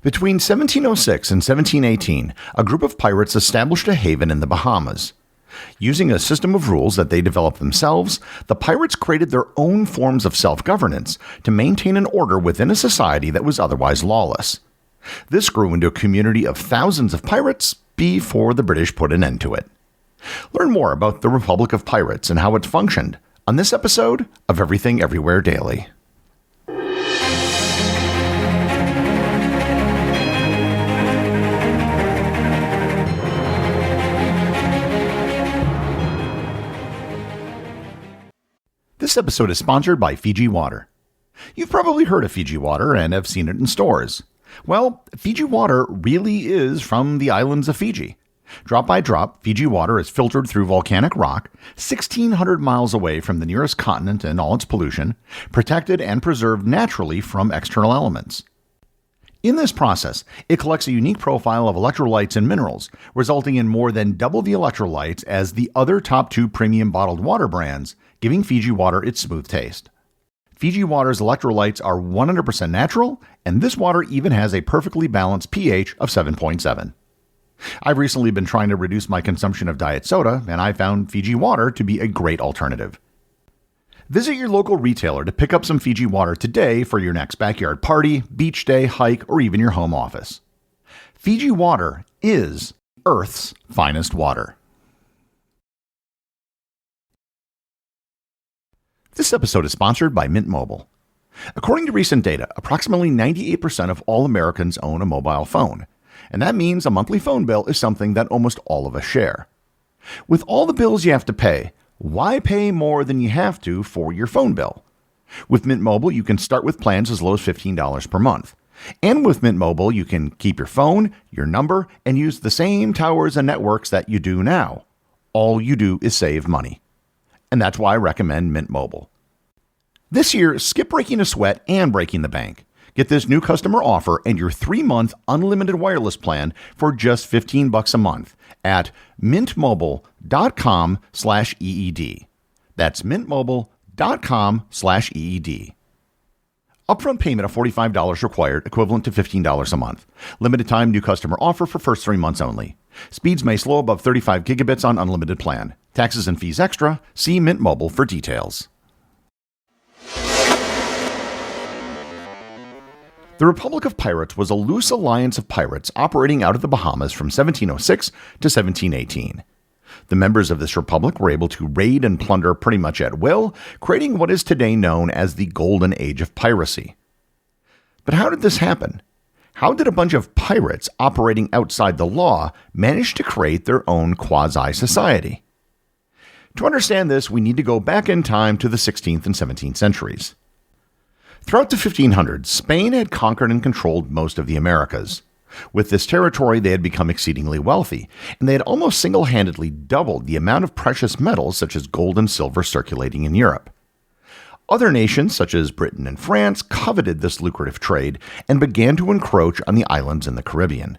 Between 1706 and 1718, a group of pirates established a haven in the Bahamas. Using a system of rules that they developed themselves, the pirates created their own forms of self-governance to maintain an order within a society that was otherwise lawless. This grew into a community of thousands of pirates before the British put an end to it. Learn more about the Republic of Pirates and how it functioned on this episode of Everything Everywhere Daily. This episode is sponsored by Fiji Water. You've probably heard of Fiji Water and have seen it in stores. Well, Fiji Water really is from the islands of Fiji. Drop by drop, Fiji Water is filtered through volcanic rock, 1,600 miles away from the nearest continent and all its pollution, protected and preserved naturally from external elements. In this process, it collects a unique profile of electrolytes and minerals, resulting in more than double the electrolytes as the other top two premium bottled water brands, giving Fiji Water its smooth taste. Fiji Water's electrolytes are 100% natural, and this water even has a perfectly balanced pH of 7.7. I've recently been trying to reduce my consumption of diet soda, and I found Fiji Water to be a great alternative. Visit your local retailer to pick up some Fiji Water today for your next backyard party, beach day, hike, or even your home office. Fiji Water is Earth's finest water. This episode is sponsored by Mint Mobile. According to recent data, approximately 98% of all Americans own a mobile phone, and that means a monthly phone bill is something that almost all of us share. With all the bills you have to pay, why pay more than you have to for your phone bill? With Mint Mobile, you can start with plans as low as $15 per month. And with Mint Mobile, you can keep your phone, your number, and use the same towers and networks that you do now. All you do is save money. And that's why I recommend Mint Mobile. This year, skip breaking a sweat and breaking the bank. Get this new customer offer and your 3-month unlimited wireless plan for just $15 a month at mintmobile.com/EED. That's mintmobile.com/EED. Upfront payment of $45 required, equivalent to $15 a month. Limited time new customer offer for first 3 months only. Speeds may slow above 35 gigabits on unlimited plan. Taxes and fees extra. See Mint Mobile for details. The Republic of Pirates was a loose alliance of pirates operating out of the Bahamas from 1706 to 1718. The members of this republic were able to raid and plunder pretty much at will, creating what is today known as the Golden Age of piracy. But how did this happen? How did a bunch of pirates operating outside the law manage to create their own quasi-society? To understand this, we need to go back in time to the 16th and 17th centuries. Throughout the 1500s, Spain had conquered and controlled most of the Americas. With this territory, they had become exceedingly wealthy, and they had almost single-handedly doubled the amount of precious metals such as gold and silver circulating in Europe. Other nations, such as Britain and France, coveted this lucrative trade and began to encroach on the islands in the Caribbean.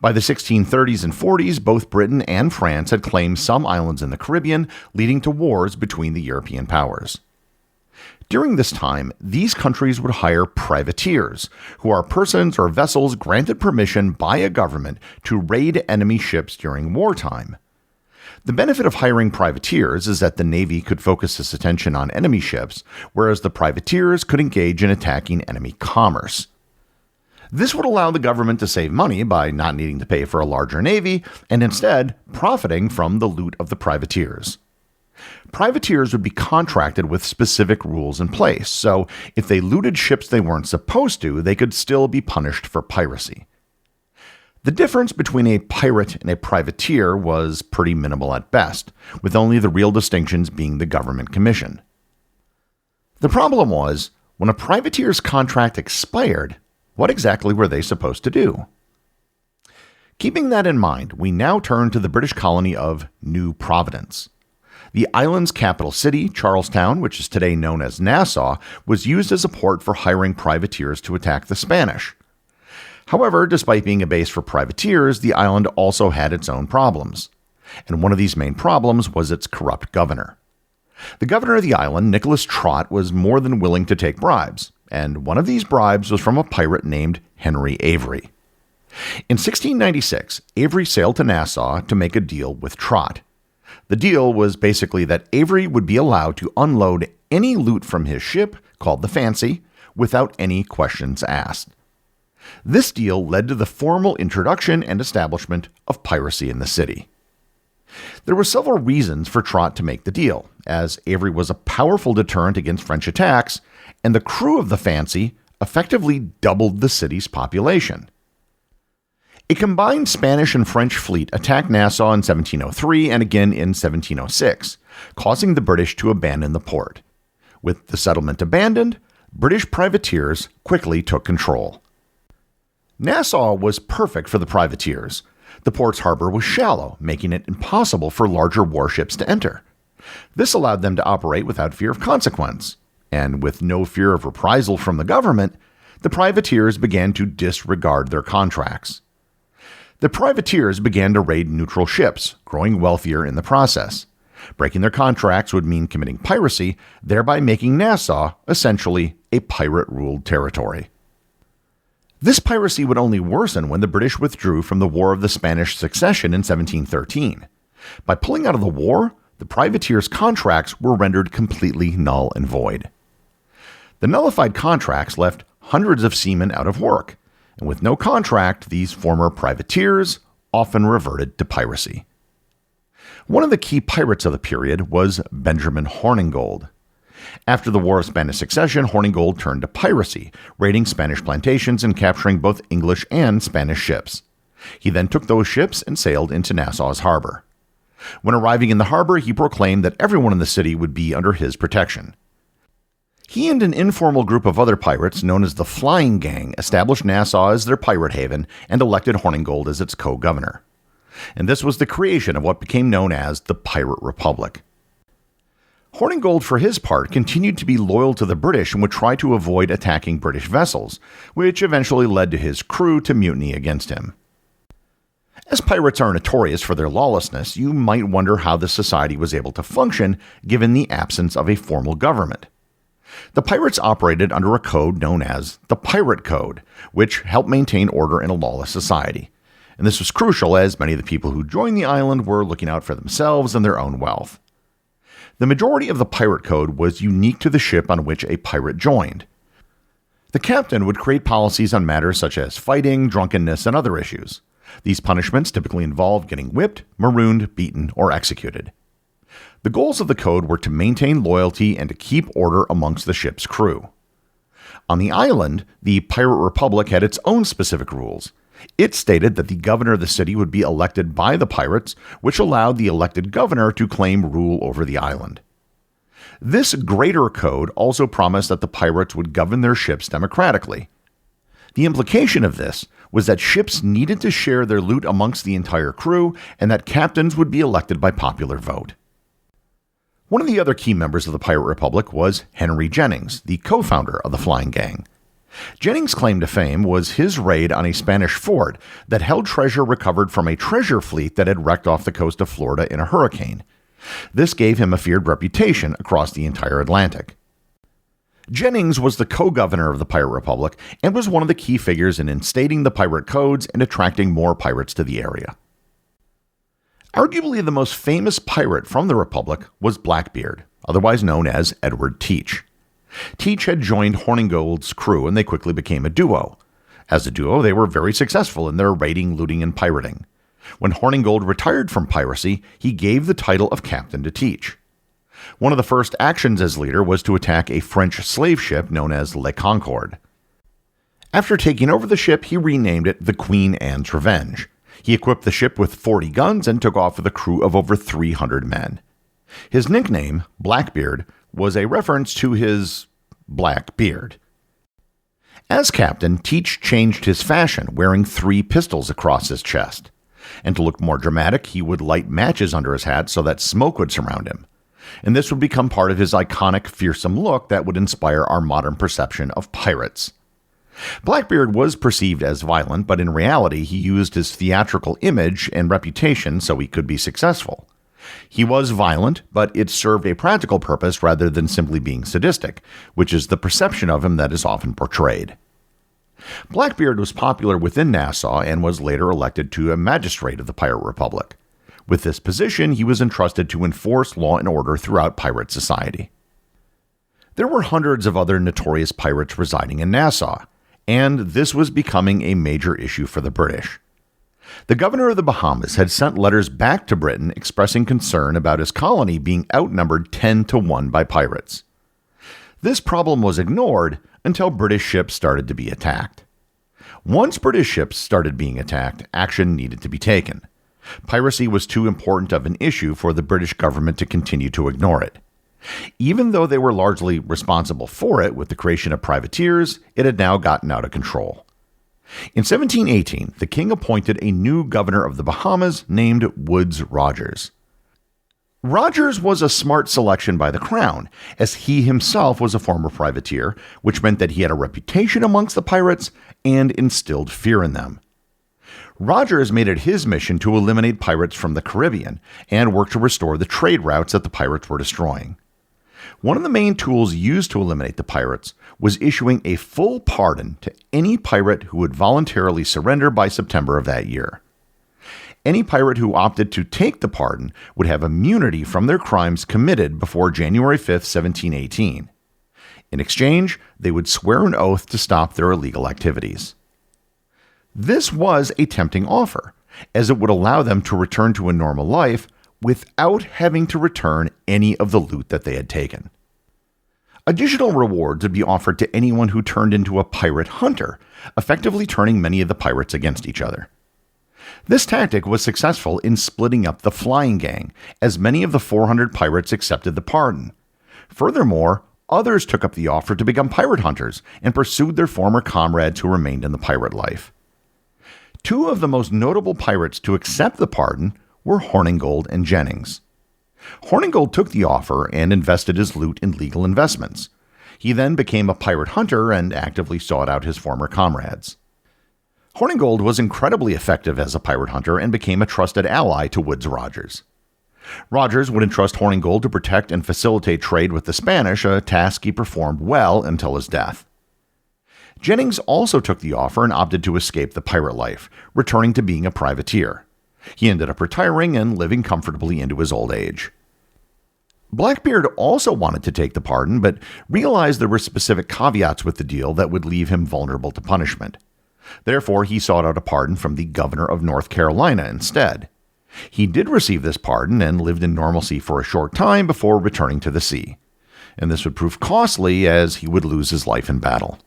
By the 1630s and 40s, both Britain and France had claimed some islands in the Caribbean, leading to wars between the European powers. During this time, these countries would hire privateers, who are persons or vessels granted permission by a government to raid enemy ships during wartime. The benefit of hiring privateers is that the Navy could focus its attention on enemy ships, whereas the privateers could engage in attacking enemy commerce. This would allow the government to save money by not needing to pay for a larger navy and instead profiting from the loot of the privateers. Privateers would be contracted with specific rules in place, so if they looted ships they weren't supposed to, they could still be punished for piracy. The difference between a pirate and a privateer was pretty minimal at best, with only the real distinctions being the government commission. The problem was, when a privateer's contract expired, what exactly were they supposed to do? Keeping that in mind, we now turn to the British colony of New Providence. The island's capital city, Charlestown, which is today known as Nassau, was used as a port for hiring privateers to attack the Spanish. However, despite being a base for privateers, the island also had its own problems. And one of these main problems was its corrupt governor. The governor of the island, Nicholas Trott, was more than willing to take bribes, and one of these bribes was from a pirate named Henry Avery. In 1696, Avery sailed to Nassau to make a deal with Trott. The deal was basically that Avery would be allowed to unload any loot from his ship, called the Fancy, without any questions asked. This deal led to the formal introduction and establishment of piracy in the city. There were several reasons for Trott to make the deal, as Avery was a powerful deterrent against French attacks, and the crew of the Fancy effectively doubled the city's population. A combined Spanish and French fleet attacked Nassau in 1703 and again in 1706, causing the British to abandon the port. With the settlement abandoned, British privateers quickly took control. Nassau was perfect for the privateers. The port's harbor was shallow, making it impossible for larger warships to enter. This allowed them to operate without fear of consequence, and with no fear of reprisal from the government, the privateers began to disregard their contracts. The privateers began to raid neutral ships, growing wealthier in the process. Breaking their contracts would mean committing piracy, thereby making Nassau essentially a pirate-ruled territory. This piracy would only worsen when the British withdrew from the War of the Spanish Succession in 1713. By pulling out of the war, the privateers' contracts were rendered completely null and void. The nullified contracts left hundreds of seamen out of work, and with no contract, these former privateers often reverted to piracy. One of the key pirates of the period was Benjamin Hornigold. After the War of Spanish Succession, Hornigold turned to piracy, raiding Spanish plantations and capturing both English and Spanish ships. He then took those ships and sailed into Nassau's harbor. When arriving in the harbor, he proclaimed that everyone in the city would be under his protection. He and an informal group of other pirates known as the Flying Gang established Nassau as their pirate haven and elected Hornigold as its co-governor. And this was the creation of what became known as the Pirate Republic. Hornigold, for his part, continued to be loyal to the British and would try to avoid attacking British vessels, which eventually led to his crew to mutiny against him. As pirates are notorious for their lawlessness, you might wonder how the society was able to function given the absence of a formal government. The pirates operated under a code known as the Pirate Code, which helped maintain order in a lawless society. And this was crucial as many of the people who joined the island were looking out for themselves and their own wealth. The majority of the Pirate Code was unique to the ship on which a pirate joined. The captain would create policies on matters such as fighting, drunkenness, and other issues. These punishments typically involved getting whipped, marooned, beaten, or executed. The goals of the code were to maintain loyalty and to keep order amongst the ship's crew. On the island, the Pirate Republic had its own specific rules. It stated that the governor of the city would be elected by the pirates, which allowed the elected governor to claim rule over the island. This greater code also promised that the pirates would govern their ships democratically. The implication of this was that ships needed to share their loot amongst the entire crew and that captains would be elected by popular vote. One of the other key members of the Pirate Republic was Henry Jennings, the co-founder of the Flying Gang. Jennings' claim to fame was his raid on a Spanish fort that held treasure recovered from a treasure fleet that had wrecked off the coast of Florida in a hurricane. This gave him a feared reputation across the entire Atlantic. Jennings was the co-governor of the Pirate Republic and was one of the key figures in instating the pirate codes and attracting more pirates to the area. Arguably the most famous pirate from the Republic was Blackbeard, otherwise known as Edward Teach. Teach had joined Hornigold's crew and they quickly became a duo. As a duo, they were very successful in their raiding, looting, and pirating. When Hornigold retired from piracy, he gave the title of captain to Teach. One of the first actions as leader was to attack a French slave ship known as Le Concorde. After taking over the ship, he renamed it the Queen Anne's Revenge. He equipped the ship with 40 guns and took off with a crew of over 300 men. His nickname, Blackbeard, was a reference to his black beard. As captain, Teach changed his fashion, wearing 3 pistols across his chest. And to look more dramatic, he would light matches under his hat so that smoke would surround him. And this would become part of his iconic, fearsome look that would inspire our modern perception of pirates. Blackbeard was perceived as violent, but in reality, he used his theatrical image and reputation so he could be successful. He was violent, but it served a practical purpose rather than simply being sadistic, which is the perception of him that is often portrayed. Blackbeard was popular within Nassau and was later elected to a magistrate of the Pirate Republic. With this position, he was entrusted to enforce law and order throughout pirate society. There were hundreds of other notorious pirates residing in Nassau, and this was becoming a major issue for the British. The governor of the Bahamas had sent letters back to Britain expressing concern about his colony being outnumbered 10-1 by pirates. This problem was ignored until British ships started to be attacked. Once British ships started being attacked, action needed to be taken. Piracy was too important of an issue for the British government to continue to ignore it. Even though they were largely responsible for it with the creation of privateers, it had now gotten out of control. In 1718, the king appointed a new governor of the Bahamas named Woodes Rogers. Rogers was a smart selection by the crown, as he himself was a former privateer, which meant that he had a reputation amongst the pirates and instilled fear in them. Rogers made it his mission to eliminate pirates from the Caribbean and work to restore the trade routes that the pirates were destroying. One of the main tools used to eliminate the pirates was issuing a full pardon to any pirate who would voluntarily surrender by September of that year. Any pirate who opted to take the pardon would have immunity from their crimes committed before January 5, 1718. In exchange, they would swear an oath to stop their illegal activities. This was a tempting offer, as it would allow them to return to a normal life without having to return any of the loot that they had taken. Additional rewards would be offered to anyone who turned into a pirate hunter, effectively turning many of the pirates against each other. This tactic was successful in splitting up the flying gang, as many of the 400 pirates accepted the pardon. Furthermore, others took up the offer to become pirate hunters and pursued their former comrades who remained in the pirate life. Two of the most notable pirates to accept the pardon were Hornigold and Jennings. Hornigold took the offer and invested his loot in legal investments. He then became a pirate hunter and actively sought out his former comrades. Hornigold was incredibly effective as a pirate hunter and became a trusted ally to Woodes Rogers. Rogers would entrust Hornigold to protect and facilitate trade with the Spanish, a task he performed well until his death. Jennings also took the offer and opted to escape the pirate life, returning to being a privateer. He ended up retiring and living comfortably into his old age. Blackbeard also wanted to take the pardon, but realized there were specific caveats with the deal that would leave him vulnerable to punishment. Therefore, he sought out a pardon from the governor of North Carolina instead. He did receive this pardon and lived in normalcy for a short time before returning to the sea. And this would prove costly, as he would lose his life in battle.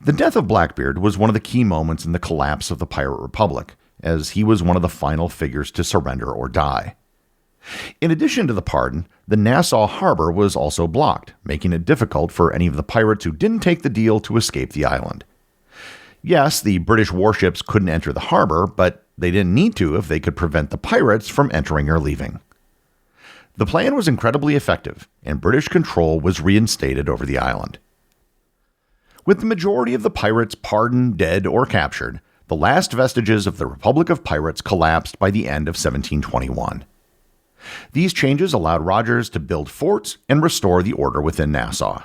The death of Blackbeard was one of the key moments in the collapse of the Pirate Republic, as he was one of the final figures to surrender or die. In addition to the pardon, the Nassau harbor was also blocked, making it difficult for any of the pirates who didn't take the deal to escape the island. Yes, the British warships couldn't enter the harbor, but they didn't need to if they could prevent the pirates from entering or leaving. The plan was incredibly effective, and British control was reinstated over the island. With the majority of the pirates pardoned, dead, or captured, the last vestiges of the Republic of Pirates collapsed by the end of 1721. These changes allowed Rogers to build forts and restore the order within Nassau.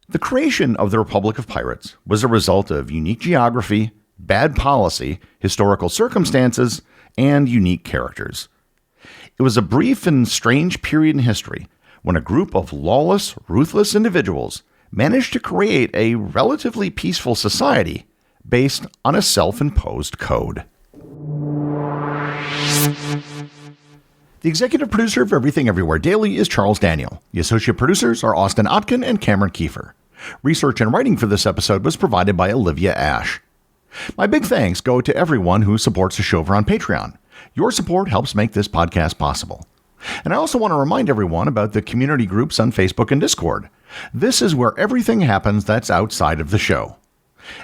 The creation of the Republic of Pirates was a result of unique geography, bad policy, historical circumstances, and unique characters. It was a brief and strange period in history when a group of lawless, ruthless individuals managed to create a relatively peaceful society based on a self-imposed code. The executive producer of Everything Everywhere Daily is Charles Daniel. The associate producers are Austin Oetken and Cameron Kieffer. Research and writing for this episode was provided by Olivia Ash. My big thanks go to everyone who supports the show over on Patreon. Your support helps make this podcast possible. And I also want to remind everyone about the community groups on Facebook and Discord. This is where everything happens that's outside of the show.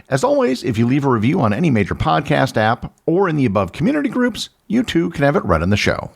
As always, if you leave a review on any major podcast app or in the above community groups, you too can have it read on the show.